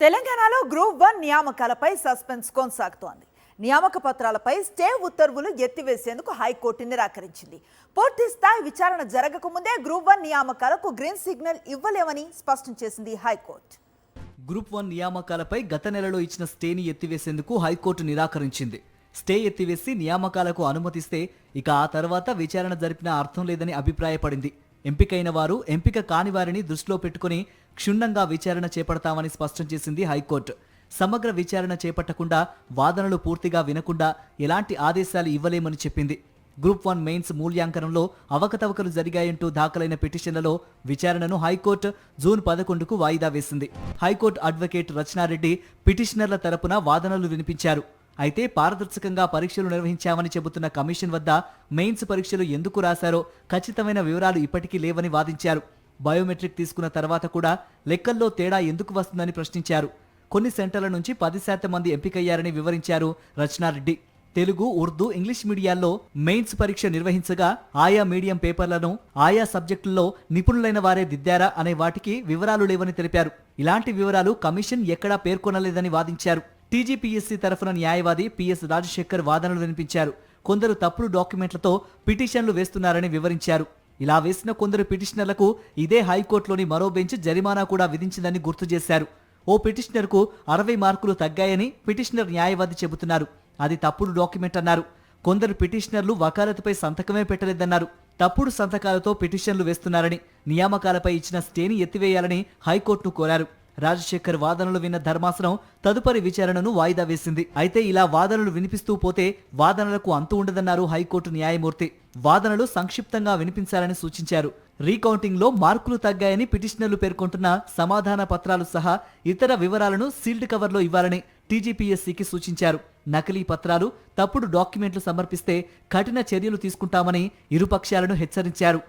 తెలంగాణలో group 1 నియామకాలపై suspense కొనసాగుతోంది. నియామక పత్రాలపై స్టే ఉత్తర్వులు ఎత్తివేసేందుకు హైకోర్టు నిరాకరించింది. పూర్తి స్థాయి విచారణ జరగకముందే గ్రూప్ 1 నియామకాలకు గ్రీన్ సిగ్నల్ ఇవ్వలేమని స్పష్టం చేసింది హైకోర్టు. గ్రూప్ 1 నియామకాలపై గత నెలలో ఇచ్చిన స్టేని ఎత్తివేసేందుకు హైకోర్టు నిరాకరించింది. స్టే ఎత్తివేసి నియామకాలకు అనుమతిస్తే ఇక ఆ తర్వాత విచారణ జరిపిన అర్థం లేదని అభిప్రాయపడింది. ఎంపికైన వారు ఎంపిక కాని వారిని దృష్టిలో పెట్టుకుని క్షుణ్ణంగా విచారణ చేపడతామని స్పష్టం చేసింది హైకోర్టు. సమగ్ర విచారణ చేపట్టకుండా, వాదనలు పూర్తిగా వినకుండా ఎలాంటి ఆదేశాలు ఇవ్వలేమని చెప్పింది. గ్రూప్ 1 మెయిన్స్ మూల్యాంకనంలో అవకతవకలు జరిగాయంటూ దాఖలైన పిటిషన్లలో విచారణను హైకోర్టు జూన్ 11కు వాయిదా వేసింది. హైకోర్టు అడ్వకేట్ రచనారెడ్డి పిటిషనర్ల తరపున వాదనలు వినిపించారు. అయితే పారదర్శకంగా పరీక్షలు నిర్వహించామని చెబుతున్న కమిషన్ వద్ద మెయిన్స్ పరీక్షలు ఎందుకు రాశారో ఖచ్చితమైన వివరాలు ఇప్పటికీ లేవని వాదించారు. బయోమెట్రిక్ తీసుకున్న తర్వాత కూడా లెక్కల్లో తేడా ఎందుకు వస్తుందని ప్రశ్నించారు. కొన్ని సెంటర్ల నుంచి 10% మంది ఎంపికయ్యారని వివరించారు రచనారెడ్డి. తెలుగు, ఉర్దూ, ఇంగ్లీష్ మీడియాల్లో మెయిన్స్ పరీక్ష నిర్వహించగా ఆయా మీడియం పేపర్లను ఆయా సబ్జెక్టుల్లో నిపుణులైన వారే దిద్దారా అనే వాటికి వివరాలు లేవని తెలిపారు. ఇలాంటి వివరాలు కమిషన్ ఎక్కడా పేర్కొనలేదని వాదించారు. టీజీపీఎస్సీ తరఫున న్యాయవాది పిఎస్ రాజశేఖర్ వాదనలు వినిపించారు. కొందరు తప్పుడు డాక్యుమెంట్లతో పిటిషన్లు వేస్తున్నారని వివరించారు. ఇలా వేసిన కొందరు పిటిషనర్లకు ఇదే హైకోర్టులోని మరో బెంచ్ జరిమానా కూడా విధించిందని గుర్తు చేశారు. ఓ పిటిషనర్కు 60 మార్కులు తగ్గాయని పిటిషనర్ న్యాయవాది చెబుతున్నారు. అది తప్పుడు డాక్యుమెంట్ అన్నారు. కొందరు పిటిషనర్లు వకాలతుపై సంతకమే పెట్టలేదన్నారు. తప్పుడు సంతకాలతో పిటిషన్లు వేస్తున్నారని, నియామకాలపై ఇచ్చిన స్టేని ఎత్తివేయాలని హైకోర్టును కోరారు. రాజశేఖర్ వాదనలు విన్న ధర్మాసనం తదుపరి విచారణను వాయిదా వేసింది. అయితే ఇలా వాదనలు వినిపిస్తూ పోతే వాదనలకు అంతు ఉండదన్నారు హైకోర్టు న్యాయమూర్తి. వాదనలు సంక్షిప్తంగా వినిపించాలని సూచించారు. రీకౌంటింగ్ లో మార్కులు తగ్గాయని పిటిషనర్లు పేర్కొంటున్న సమాధాన పత్రాలు సహా ఇతర వివరాలను సీల్డ్ కవర్లో ఇవ్వాలని టీజీపీఎస్సీకి సూచించారు. నకిలీ పత్రాలు, తప్పుడు డాక్యుమెంట్లు సమర్పిస్తే కఠిన చర్యలు తీసుకుంటామని ఇరుపక్షాలను హెచ్చరించారు.